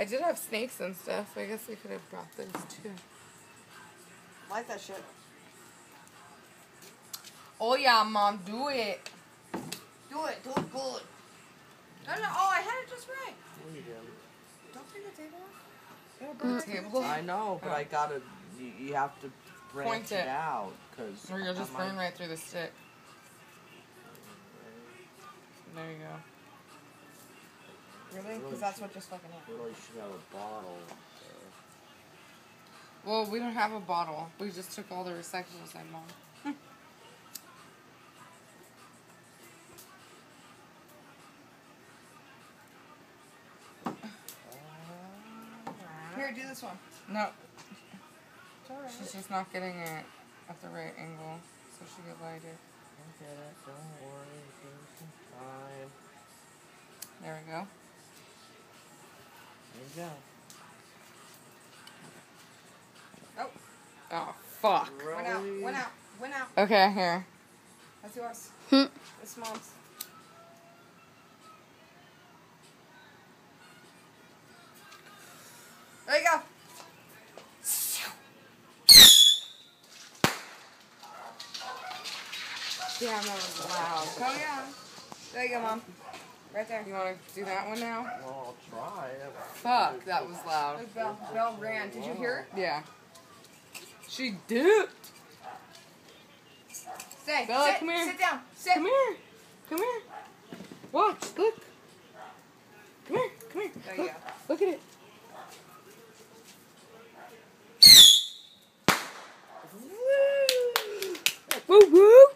I did have snakes and stuff. I guess we could have brought those too. Like that shit. Oh yeah, Mom, do it. Do it good. No, oh, I had it just right. No, you didn't. Don't take the table off. It'll burn the table. I know, but I gotta. You have to branch Point it out, cause. or you'll just burn right through the stick. There you go. Really? Because that's what just fucking happened. Really should have a bottle. Well, we don't have a bottle. We just took all the recyclables I Mom. Here, do this one. No. It's alright. She's just not getting it at the right angle, so she could light it. I'll get it. Don't worry. Give me some time. There we go. There you go. Oh. Oh, fuck. Really? Went out. Okay, here. That's yours. It's Mom's. There you go. Damn, that was loud. Oh yeah. There you go, Mom. Right there. You want to do that one now? Well, I'll try. Fuck, that was loud. Look, Belle ran. Did you hear it? Yeah. She dipped. Stay. Bella, sit. come here. Sit down. Sit. Come here. Come here. Watch. Look. Come here. Come here. There you Look. go. Look at it. Woo! Woo woo!